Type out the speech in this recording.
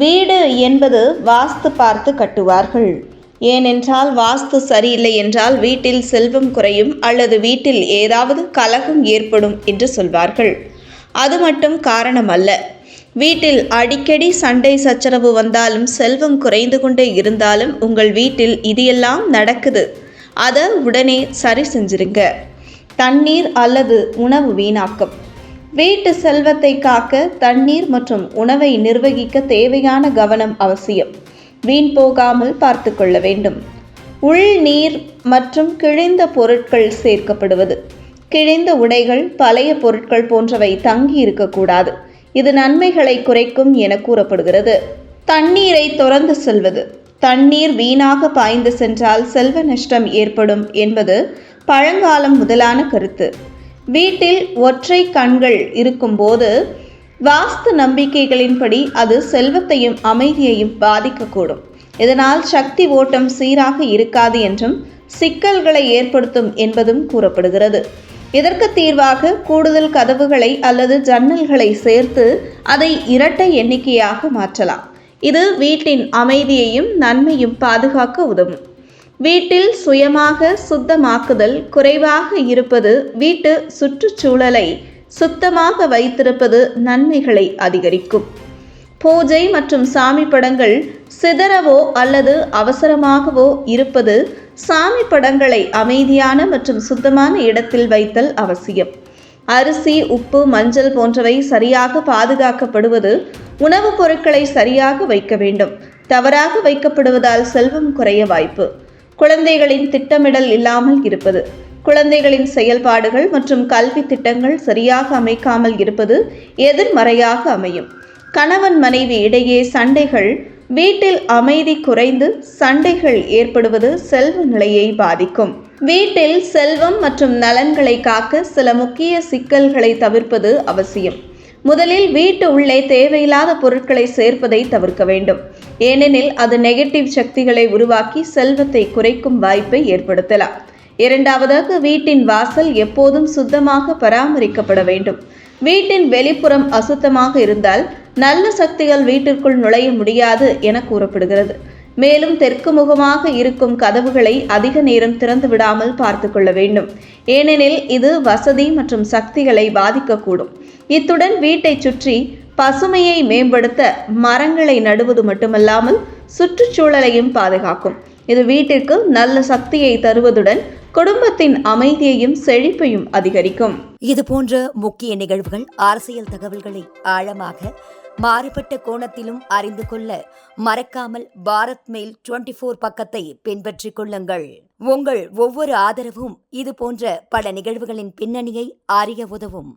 வீடு என்பது வாஸ்து பார்த்து கட்டுவார்கள். ஏனென்றால் வாஸ்து சரியில்லை என்றால் வீட்டில் செல்வம் குறையும் அல்லது வீட்டில் ஏதாவது கலகம் ஏற்படும் என்று சொல்வார்கள். அது மட்டும் காரணம் அல்ல. வீட்டில் அடிக்கடி சண்டை சச்சரவு வந்தாலும் செல்வம் குறைந்து கொண்டே இருந்தாலும் உங்கள் வீட்டில் இது எல்லாம் நடக்குது, அதை உடனே சரி செஞ்சிருங்க. தண்ணீர் அல்லது உணவு வீணாக்கம். வீட்டு செல்வத்தை காக்க தண்ணீர் மற்றும் உணவை நிர்வகிக்க தேவையான கவனம் அவசியம். வீண் போகாமல் பார்த்து கொள்ள வேண்டும். உள்நீர் மற்றும் கிழிந்த பொருட்கள் சேர்க்கப்படுவது. கிழிந்த உடைகள், பழைய பொருட்கள் போன்றவை தங்கி இருக்கக்கூடாது. இது நன்மைகளை குறைக்கும் என கூறப்படுகிறது. தண்ணீரை தொடர்ந்து செல்வது. தண்ணீர் வீணாக பாய்ந்து சென்றால் செல்வ நஷ்டம் ஏற்படும் என்பது பழங்காலம் முதலான கருத்து. வீட்டில் ஒற்றை கண்கள் இருக்கும்போது வாஸ்து நம்பிக்கைகளின்படி அது செல்வத்தையும் அமைதியையும் பாதிக்கக்கூடும். இதனால் சக்தி ஓட்டம் சீராக இருக்காது என்றும் சிக்கல்களை ஏற்படுத்தும் என்பதும் கூறப்படுகிறது. இதற்கு தீர்வாக கூடுதல் கதவுகளை அல்லது ஜன்னல்களை சேர்த்து அதை இரட்டை எண்ணிக்கையாக மாற்றலாம். இது வீட்டின் அமைதியையும் நன்மையும் பாதுகாக்க உதவும். வீட்டில் சுயமாக சுத்தமாக்குதல் குறைவாக இருப்பது வீட்டு சுற்றுச்சூழலை சுத்தமாக வைத்திருப்பது நன்மைகளை அதிகரிக்கும். பூஜை மற்றும் சாமி படங்கள் சிதறவோ அல்லது அவசரமாகவோ இருப்பது சாமி படங்களை அமைதியான மற்றும் சுத்தமான இடத்தில் வைத்தல் அவசியம். அரிசி, உப்பு, மஞ்சள் போன்றவை சரியாக பாதுகாக்கப்படுவது. உணவுப் பொருட்களை சரியாக வைக்க வேண்டும். தவறாக வைக்கப்படுவதால் செல்வம் குறைய வாய்ப்பு. குழந்தைகளின் திட்டமிடல் இல்லாமல் இருப்பது. குழந்தைகளின் செயல்பாடுகள் மற்றும் கல்வி திட்டங்கள் சரியாக அமைக்காமல் இருப்பது எதிர்மறையாக அமையும். கணவன் மனைவி இடையே சண்டைகள். வீட்டில் அமைதி குறைந்து சண்டைகள் ஏற்படுவது செல்வ நிலையை பாதிக்கும். வீட்டில் செல்வம் மற்றும் நலன்களை காக்க சில முக்கிய சிக்கல்களை தவிர்ப்பது அவசியம். முதலில் வீட்டு உள்ளே தேவையில்லாத பொருட்களை சேர்ப்பதை தவிர்க்க வேண்டும். ஏனெனில் அது நெகட்டிவ் சக்திகளை உருவாக்கி செல்வத்தை குறைக்கும் வாய்ப்பை ஏற்படுத்தலாம். இரண்டாவதாக, வீட்டின் வாசல் எப்போதும் சுத்தமாக பராமரிக்கப்பட வேண்டும். வீட்டின் வெளிப்புறம் அசுத்தமாக இருந்தால் நல்ல சக்திகள் வீட்டிற்குள் நுழைய முடியாது என கூறப்படுகிறது. மேலும் தெற்கு முகமாக இருக்கும் கதவுகளை அதிக நேரம் திறந்து விடாமல் பார்த்து கொள்ள வேண்டும். ஏனெனில் இது வசதி மற்றும் சக்திகளை பாதிக்கக்கூடும். இத்துடன் வீட்டை சுற்றி பசுமையை மேம்படுத்த மரங்களை நடுவது மட்டுமல்லாமல் சுற்றுச்சூழலையும் பாதுகாக்கும். இது வீட்டிற்கு நல்ல சக்தியை தருவதுடன் குடும்பத்தின் அமைதியையும் செழிப்பையும் அதிகரிக்கும். இது போன்ற முக்கிய நிகழ்வுகள், அரசியல் தகவல்களை ஆழமாக மாறுபட்ட கோணத்திலும் அறிந்து கொள்ள மறக்காமல் பாரத் மெயில் 24 பக்கத்தை பின்பற்றிக் கொள்ளுங்கள். உங்கள் ஒவ்வொரு ஆதரவும் இது போன்ற பல நிகழ்வுகளின் பின்னணியை அறிய உதவும்.